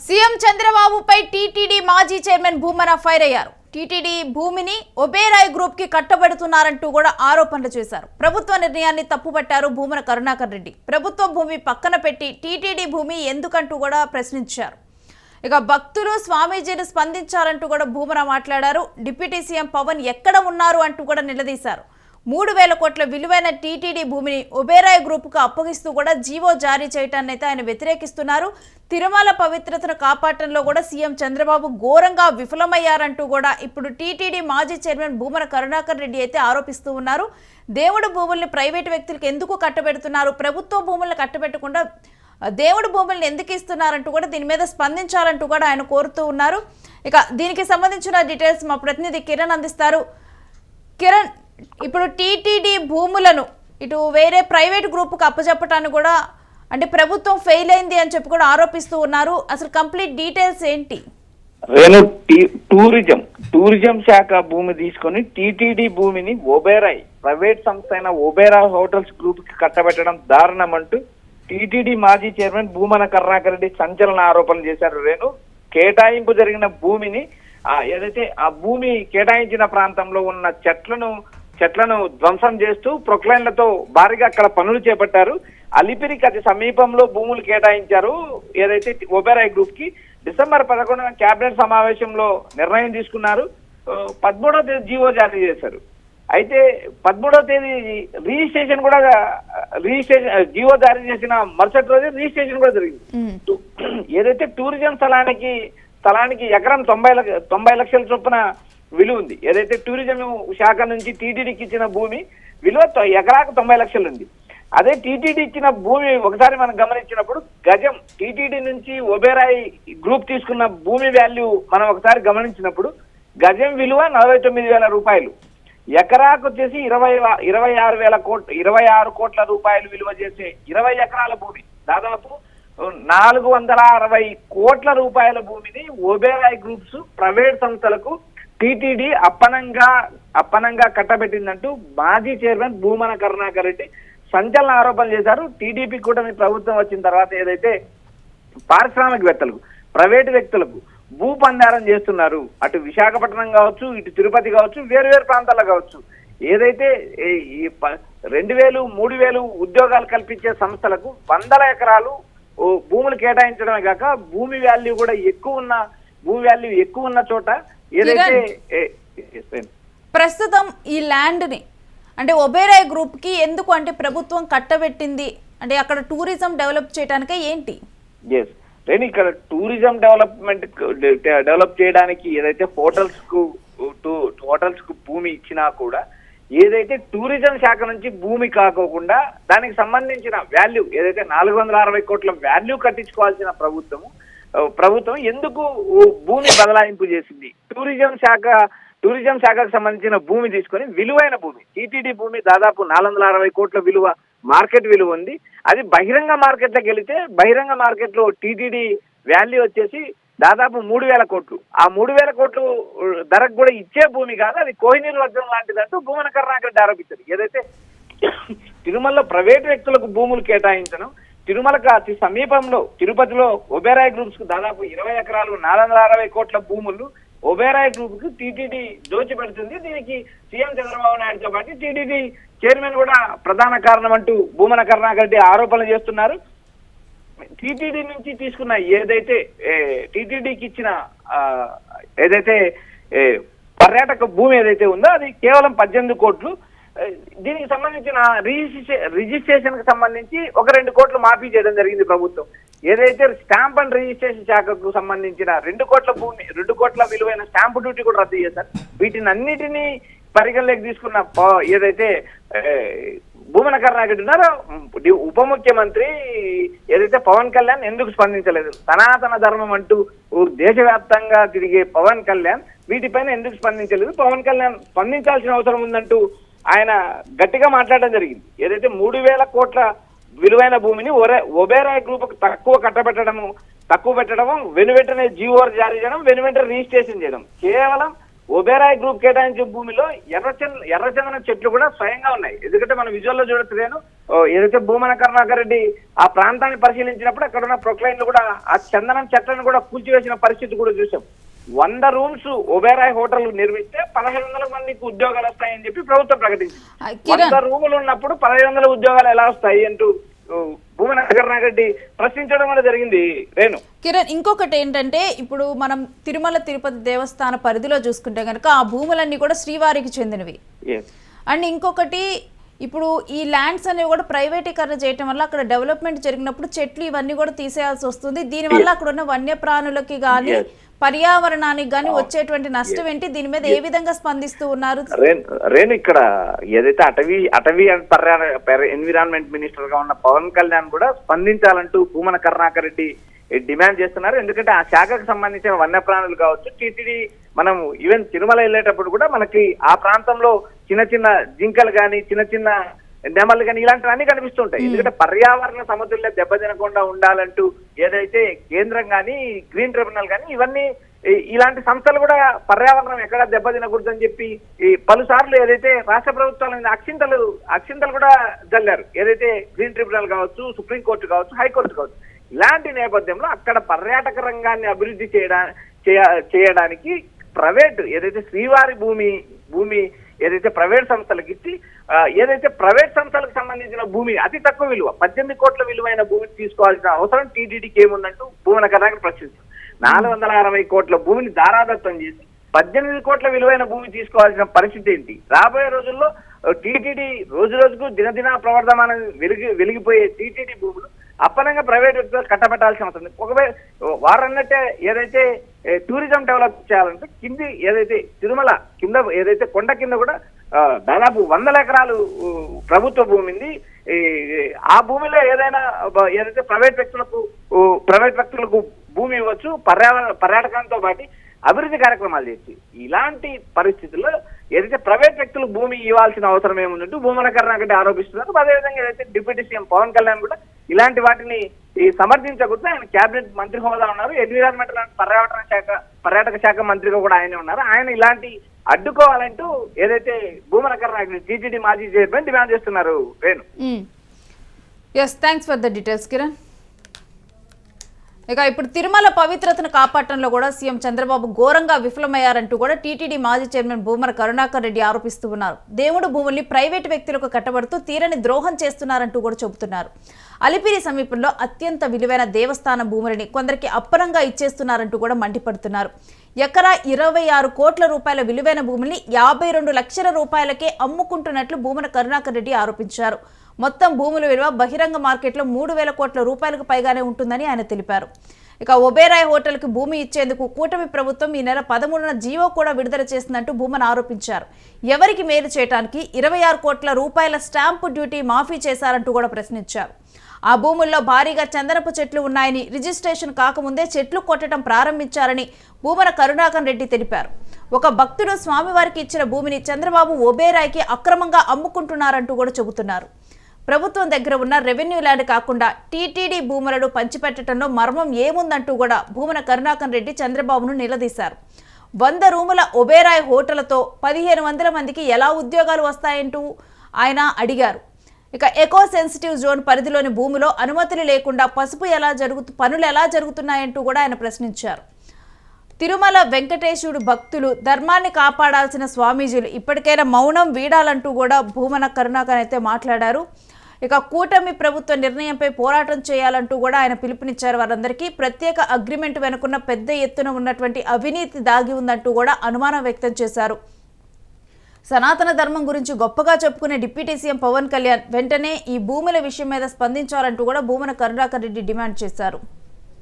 CM చంద్రబాబుపై TTD మాజీ chairman Bhumana fire అయ్యారు. టీటీడీ భూమిని ఒబేరాయ్ గ్రూప్ కి కట్టబెడుతున్నారంటూ కూడా ఆరోపణలు చేశారు. ప్రభుత్వ నిర్ణయాన్ని తప్పుపట్టారు భూమన కరుణాకర్ రెడ్డి. ప్రభుత్వ భూమి పక్కన పెట్టి టీటీడీ భూమి ఎందుకంటూ కూడా ప్రశ్నించారు. ఇక భక్తులు స్వామీజీని స్పందించాలంటూ కూడా భూమన మాట్లాడారు. డిప్యూటీ సీఎం పవన్ ఎక్కడ ఉన్నారు అంటూ కూడా నిలదీశారు. 3,000 కోట్ల విలువైన టీటీడీ భూమిని ఒబేరాయ్ గ్రూపుకు అప్పగిస్తూ కూడా జీవో జారీ చేయటాన్ని అయితే ఆయన వ్యతిరేకిస్తున్నారు. తిరుమల పవిత్రతను కాపాడటంలో కూడా సీఎం చంద్రబాబు ఘోరంగా విఫలమయ్యారంటూ కూడా ఇప్పుడు టీటీడీ మాజీ చైర్మన్ భూమన కరుణాకర్ రెడ్డి అయితే ఆరోపిస్తూ ఉన్నారు. దేవుడు భూముల్ని ప్రైవేటు వ్యక్తులకు ఎందుకు కట్టబెడుతున్నారు, ప్రభుత్వ భూములను కట్టబెట్టకుండా దేవుడు భూములను ఎందుకు ఇస్తున్నారంటూ కూడా దీని మీద స్పందించాలంటూ కూడా ఆయన కోరుతూ ఉన్నారు. ఇక దీనికి సంబంధించిన డీటెయిల్స్ మా ప్రతినిధి కిరణ్ అందిస్తారు. కిరణ్, ఇప్పుడు టీటీడీ భూములను ఇటు వేరే ప్రైవేట్ గ్రూప్కి అప్పచెప్పటాన్ని కూడా అంటే ప్రభుత్వం ఫెయిల్ అయింది అని చెప్పి కూడా ఆరోపిస్తూ ఉన్నారు. అసలు కంప్లీట్ డీటెయిల్స్ ఏంటి? రేణు, టూరిజం శాఖ భూమి తీసుకొని టీటీడీ భూమిని ఒబేరాయ్ ప్రైవేట్ సంస్థ అయిన ఒబేరాయ్ హోటల్స్ గ్రూప్ కి కట్టబెట్టడం దారుణం అంటూ టీటీడీ మాజీ చైర్మన్ భూమన కరుణాకర్ రెడ్డి సంచలన ఆరోపణలు చేశారు. రేణు, కేటాయింపు జరిగిన భూమిని ఏదైతే ఆ భూమి కేటాయించిన ప్రాంతంలో ఉన్న చెట్లను ధ్వంసం చేస్తూ ప్రొక్లైన్లతో భారీగా అక్కడ పనులు చేపట్టారు. అలిపిరికి అతి సమీపంలో భూములు కేటాయించారు. ఏదైతే ఒబేరాయ్ గ్రూప్ కి డిసెంబర్ 11న కేబినెట్ సమావేశంలో నిర్ణయం తీసుకున్నారు. 13వ తేదీ జీవో జారీ చేశారు. అయితే 13వ తేదీ రిజిస్ట్రేషన్ కూడా జీవో జారీ చేసిన మరుసటి రోజు రిజిస్ట్రేషన్ కూడా జరిగింది. ఏదైతే టూరిజం స్థలానికి ఎకరం 90 లక్షల చొప్పున విలువ ఉంది. ఏదైతే టూరిజం శాఖ నుంచి టీటీడీకి ఇచ్చిన భూమి విలువ ఎకరాకు 90 లక్షలు ఉంది. అదే టీటీడీ ఇచ్చిన భూమి ఒకసారి మనం గమనించినప్పుడు గజం టీటీడీ నుంచి ఒబేరాయ్ గ్రూప్ తీసుకున్న భూమి వాల్యూ మనం ఒకసారి గమనించినప్పుడు గజం విలువ 49,000 రూపాయలు, ఎకరాకు వచ్చేసి 26 కోట్ల రూపాయలు విలువ చేసే 20 ఎకరాల భూమి, దాదాపు 460 కోట్ల రూపాయల భూమిని ఒబేరాయ్ గ్రూప్స్ ప్రైవేట్ సంస్థలకు టీటీడీ అప్పనంగా కట్టబెట్టిందంటూ మాజీ చైర్మన్ భూమన కరుణాకర్ రెడ్డి సంచలన ఆరోపణలు చేశారు. టీడీపీ కూటమి ప్రభుత్వం వచ్చిన తర్వాత ఏదైతే పారిశ్రామికవేత్తలకు ప్రైవేటు వ్యక్తులకు భూపందారం చేస్తున్నారు, అటు విశాఖపట్నం కావచ్చు, ఇటు తిరుపతి కావచ్చు, వేరు ప్రాంతాల్లో కావచ్చు, ఏదైతే 2,000, 3,000 ఉద్యోగాలు కల్పించే సంస్థలకు 100 ఎకరాలు భూములు కేటాయించడమే కాక భూమి వాల్యూ ఎక్కువ ఉన్న చోట ఏదైతే ప్రస్తుతం ఈ ల్యాండ్ ని అంటే ఒబేరాయ్ గ్రూప్ కి ఎందుకు అంటే ప్రభుత్వం కట్టబెట్టింది అంటే అక్కడ టూరిజం డెవలప్ చేయడానికే ఏంటి? నేను ఇక్కడ టూరిజం డెవలప్ చేయడానికి ఏదైతే హోటల్స్ కు భూమి ఇచ్చినా కూడా ఏదైతే టూరిజం శాఖ నుంచి భూమి కాకోకుండా దానికి సంబంధించిన వాల్యూ ఏదైతే 460 కోట్ల వాల్యూ కట్టించుకోవాల్సిన ప్రభుత్వం ఎందుకు భూమి బదలాయింపు చేసింది? టూరిజం శాఖకు సంబంధించిన భూమి తీసుకొని విలువైన భూమి టీటీడీ భూమి దాదాపు 460 కోట్ల మార్కెట్ విలువ ఉంది. అది బహిరంగ మార్కెట్లోకి వెళితే బహిరంగ మార్కెట్లో టీటీడీ వాల్యూ వచ్చేసి దాదాపు 3,000 కోట్లు. ఆ 3,000 కోట్లు ధరకు కూడా ఇచ్చే భూమి కాదు, అది కోహినూరు వజ్రం లాంటిదంటూ భూమన కరుణాకర్ రెడ్డి ఆరోపించారు. ఏదైతే తిరుమలలో ప్రైవేట్ వ్యక్తులకు భూములు కేటాయించడం, తిరుమలకు అతి సమీపంలో తిరుపతిలో ఒబేరాయ్ గ్రూప్స్ కు దాదాపు 20 ఎకరాలు 460 కోట్ల భూములు ఒబేరాయ్ గ్రూప్ కు టీటీడీ దోచిపెడుతుంది. దీనికి సీఎం చంద్రబాబు నాయుడుతో పాటు టీటీడీ చైర్మన్ కూడా ప్రధాన కారణం అంటూ భూమన కరుణాకర్ రెడ్డి ఆరోపణలు చేస్తున్నారు. టీటీడీ నుంచి తీసుకున్న ఏదైతే టీటీడీకి ఇచ్చిన ఏదైతే పర్యాటక భూమి ఏదైతే ఉందో అది కేవలం 18 కోట్లు. దీనికి సంబంధించిన రిజిస్ట్రేషన్ కి సంబంధించి 1-2 కోట్లు మాఫీ చేయడం జరిగింది ప్రభుత్వం. ఏదైతే స్టాంప్ అండ్ రిజిస్ట్రేషన్ శాఖకు సంబంధించిన 2 కోట్ల భూమి 2 కోట్ల విలువైన స్టాంపు డ్యూటీ కూడా రద్దు చేశారు. వీటిని అన్నిటినీ పరిగణలోకి తీసుకున్న ఏదైతే భూమన కరుణాకర్ రెడ్డి ఉన్నారో ఉప ముఖ్యమంత్రి ఏదైతే పవన్ కళ్యాణ్ ఎందుకు స్పందించలేదు? సనాతన ధర్మం అంటూ దేశవ్యాప్తంగా తిరిగే పవన్ కళ్యాణ్ వీటిపైన ఎందుకు స్పందించలేదు? పవన్ కళ్యాణ్ స్పందించాల్సిన అవసరం ఉందంటూ ఆయన గట్టిగా మాట్లాడడం జరిగింది. ఏదైతే 3,000 కోట్ల విలువైన భూమిని ఒబేరాయ్ గ్రూప్ తక్కువ పెట్టడము వెనువెంటనే జీవో జారీ చేయడం, వెనువెంటనే రిజిస్ట్రేషన్ చేయడం, కేవలం ఒబేరాయ్ గ్రూప్ కేటాయించే భూమిలో ఎర్రచందనం చెట్లు కూడా స్వయంగా ఉన్నాయి. ఎందుకంటే మనం విజువల్లో చూడొచ్చు. ఏదైతే భూమన కరుణాకర్ రెడ్డి ఆ ప్రాంతాన్ని పరిశీలించినప్పుడు అక్కడ ఉన్న ప్రొక్లైన్లు కూడా ఆ చందనం చెట్లను కూడా కూల్చివేసిన పరిస్థితి కూడా చూసాం. 100 రూమ్స్ ఒబేరాయ్ హోటల్ నిర్మిస్తే 1500 మందికి ఉద్యోగాలు వస్తాయని చెప్పి ప్రభుత్వం ప్రకటించింది. 100 రూములు ఉన్నప్పుడు 1500 ఉద్యోగాలు ఎలా వస్తాయి అంటూ భూమన కరుణాకర్ రెడ్డి ప్రశ్నించడం కూడా జరిగింది. కిరణ్, ఇంకొకటి ఏంటంటే ఇప్పుడు మనం తిరుమల తిరుపతి దేవస్థాన పరిధిలో చూసుకుంటే కనుక ఆ భూములన్నీ కూడా శ్రీవారికి చెందినవి. అండ్ ఇంకొకటి ఇప్పుడు ఈ ల్యాండ్స్ అనేవి కూడా ప్రైవేటీకరణ చేయడం వల్ల అక్కడ డెవలప్మెంట్ జరిగినప్పుడు చెట్లు ఇవన్నీ కూడా తీసేయాల్సి వస్తుంది. దీనివల్ల అక్కడ ఉన్న వన్యప్రాణులకి కానీ పర్యావరణానికి కానీ వచ్చేటువంటి నష్టం ఏంటి? దీని మీద ఏ విధంగా స్పందిస్తూ ఉన్నారు? ఇక్కడ ఏదైతే అటవీ ఎన్విరాన్మెంట్ మినిస్టర్ గా ఉన్న పవన్ కళ్యాణ్ కూడా స్పందించాలంటూ భూమన కరుణాకర్ రెడ్డి డిమాండ్ చేస్తున్నారు. ఎందుకంటే ఆ శాఖకు సంబంధించిన వన్యప్రాణులు కావచ్చు, టీటీడీ మనం ఈవెన్ తిరుమల వెళ్ళేటప్పుడు కూడా మనకి ఆ ప్రాంతంలో చిన్న చిన్న జింకలు కానీ చిన్న చిన్న నెమలు కానీ ఇలాంటివన్నీ కనిపిస్తుంటాయి. ఎందుకంటే పర్యావరణ సమతుల్య దెబ్బతినకుండా ఉండాలంటూ ఏదైతే కేంద్రం కానీ గ్రీన్ ట్రిబ్యునల్ కానీ ఇవన్నీ ఇలాంటి సంస్థలు కూడా పర్యావరణం ఎక్కడ దెబ్బతినకూడదని చెప్పి పలుసార్లు ఏదైతే రాష్ట్ర ప్రభుత్వాలు అక్షింతలు కూడా జల్లారు. ఏదైతే గ్రీన్ ట్రిబ్యునల్ కావచ్చు, సుప్రీంకోర్టు కావచ్చు, హైకోర్టు కావచ్చు. ఇలాంటి నేపథ్యంలో అక్కడ పర్యాటక రంగాన్ని అభివృద్ధి చేయడానికి ప్రైవేట్ ఏదైతే శ్రీవారి భూమి ఏదైతే ప్రైవేట్ సంస్థలకు ఇచ్చి ఏదైతే ప్రైవేట్ సంస్థలకు సంబంధించిన భూమి అతి తక్కువ విలువ 18 కోట్ల విలువైన భూమిని తీసుకోవాల్సిన అవసరం టీటీడీకి ఏముందంటూ భూమన కరుణాకర్ ప్రశ్నించారు. 460 కోట్ల భూమిని దారాదత్తం చేసి 18 కోట్ల విలువైన భూమి తీసుకోవాల్సిన పరిస్థితి ఏంటి? రాబోయే రోజుల్లో టీటీడీ రోజు రోజుకు దినదిన ప్రవర్ధమానం వెలిగిపోయే టీటీడీ భూములు అప్పనంగా ప్రైవేట్ వ్యక్తులు కట్టబెట్టాల్సిన అవసరం ఉంది. ఒకవేళ వారన్నట్టే ఏదైతే టూరిజం డెవలప్ చేయాలంటే కింది ఏదైతే తిరుమల కింద ఏదైతే కొండ కింద కూడా దాదాపు 100 ఎకరాలు ప్రభుత్వ భూమి ఉంది. ఆ భూమిలో ఏదైతే ప్రైవేట్ వ్యక్తులకు భూమి ఇవ్వచ్చు, పర్యాటకంతో పాటు అభివృద్ధి కార్యక్రమాలు చేసి. ఇలాంటి పరిస్థితుల్లో ఏదైతే ప్రైవేట్ వ్యక్తులకు భూమి ఇవ్వాల్సిన అవసరం ఏముందంటూ భూమన కరుణాకర్ ఆరోపిస్తున్నారు. అదేవిధంగా ఏదైతే డిప్యూటీ సీఎం పవన్ కళ్యాణ్ కూడా ఇలాంటి వాటిని సమర్థించకూడదు. ఆయన కేబినెట్ మంత్రి హోదా ఉన్నారు. ఎన్విరాన్మెంటల్ అండ్ పర్యాటక శాఖ మంత్రిగా కూడా ఆయనే ఉన్నారు. ఆయన ఇలాంటి అడ్డుకోవాలంటూ ఏదైతే భూమన కరుణాకర్ టీటీడీ మాజీ చైర్మన్ డిమాండ్ చేస్తున్నారు. Thanks for the details Kiran. ఇక ఇప్పుడు తిరుమల పవిత్రతను కాపాడటంలో కూడా సీఎం చంద్రబాబు ఘోరంగా విఫలమయ్యారంటూ కూడా టీటీడీ మాజీ చైర్మన్ భూమన కరుణాకర్ రెడ్డి ఆరోపిస్తూ ఉన్నారు. దేవుడు భూముల్ని ప్రైవేటు వ్యక్తులకు కట్టబడుతూ తీరని ద్రోహం చేస్తున్నారంటూ కూడా చెబుతున్నారు. అలిపిరి సమీపంలో అత్యంత విలువైన దేవస్థాన భూములని కొందరికి అప్పనంగా ఇచ్చేస్తున్నారంటూ కూడా మండిపడుతున్నారు. ఎకరా 26 కోట్ల రూపాయల విలువైన భూముల్ని 52 లక్షల రూపాయలకే అమ్ముకుంటున్నట్లు భూమన కరుణాకర్ రెడ్డి ఆరోపించారు. మొత్తం భూముల విలువ బహిరంగ మార్కెట్లో 3,000 కోట్ల రూపాయలకు పైగానే ఉంటుందని ఆయన తెలిపారు. ఇక ఒబేరాయ్ హోటల్కి భూమి ఇచ్చేందుకు కూటమి ప్రభుత్వం ఈ నెల 13న జీవో కూడా విడుదల చేసిందంటూ భూమన ఆరోపించారు. ఎవరికి మేలు చేయడానికి 26 కోట్ల రూపాయల స్టాంపు డ్యూటీ మాఫీ చేశారంటూ కూడా ప్రశ్నించారు. ఆ భూముల్లో భారీగా చందనపు చెట్లు ఉన్నాయని, రిజిస్ట్రేషన్ కాకముందే చెట్లు కొట్టడం ప్రారంభించారని భూమన కరుణాకర్ రెడ్డి తెలిపారు. ఒక భక్తుడు స్వామివారికి ఇచ్చిన భూమిని చంద్రబాబు ఒబేరాయ్కి అక్రమంగా అమ్ముకుంటున్నారంటూ కూడా చెబుతున్నారు. ప్రభుత్వం దగ్గర ఉన్న రెవెన్యూ ల్యాండ్ కాకుండా టీటీడీ భూములను పంచిపెట్టడంలో మర్మం ఏముందంటూ కూడా భూమన కరుణాకర్ రెడ్డి చంద్రబాబును నిలదీశారు. 100 రూముల ఒబేరాయ్ హోటళ్లతో 1500 మందికి ఎలా ఉద్యోగాలు వస్తాయంటూ ఆయన అడిగారు. ఇక ఎకో సెన్సిటివ్ జోన్ పరిధిలోని భూమిలో అనుమతులు లేకుండా పనులు ఎలా జరుగుతున్నాయంటూ కూడా ఆయన ప్రశ్నించారు. తిరుమల వెంకటేశ్వరుడు భక్తులు ధర్మాన్ని కాపాడాల్సిన స్వామీజీలు ఇప్పటికైనా మౌనం వీడాలంటూ కూడా భూమన కరుణాకర్ అయితే మాట్లాడారు. ఇక కూటమి ప్రభుత్వ నిర్ణయంపై పోరాటం చేయాలంటూ కూడా ఆయన పిలుపునిచ్చారు. వారందరికీ ప్రత్యేక అగ్రిమెంట్ వెనుకున్న పెద్ద ఎత్తున ఉన్నటువంటి అవినీతి దాగి ఉందంటూ కూడా అనుమానం వ్యక్తం చేశారు. సనాతన ధర్మం గురించి గొప్పగా చెప్పుకునే డిప్యూటీ సీఎం పవన్ కళ్యాణ్ వెంటనే ఈ భూముల విషయం మీద స్పందించాలంటూ కూడా భూమన కరుణాకర్ రెడ్డి డిమాండ్ చేశారు.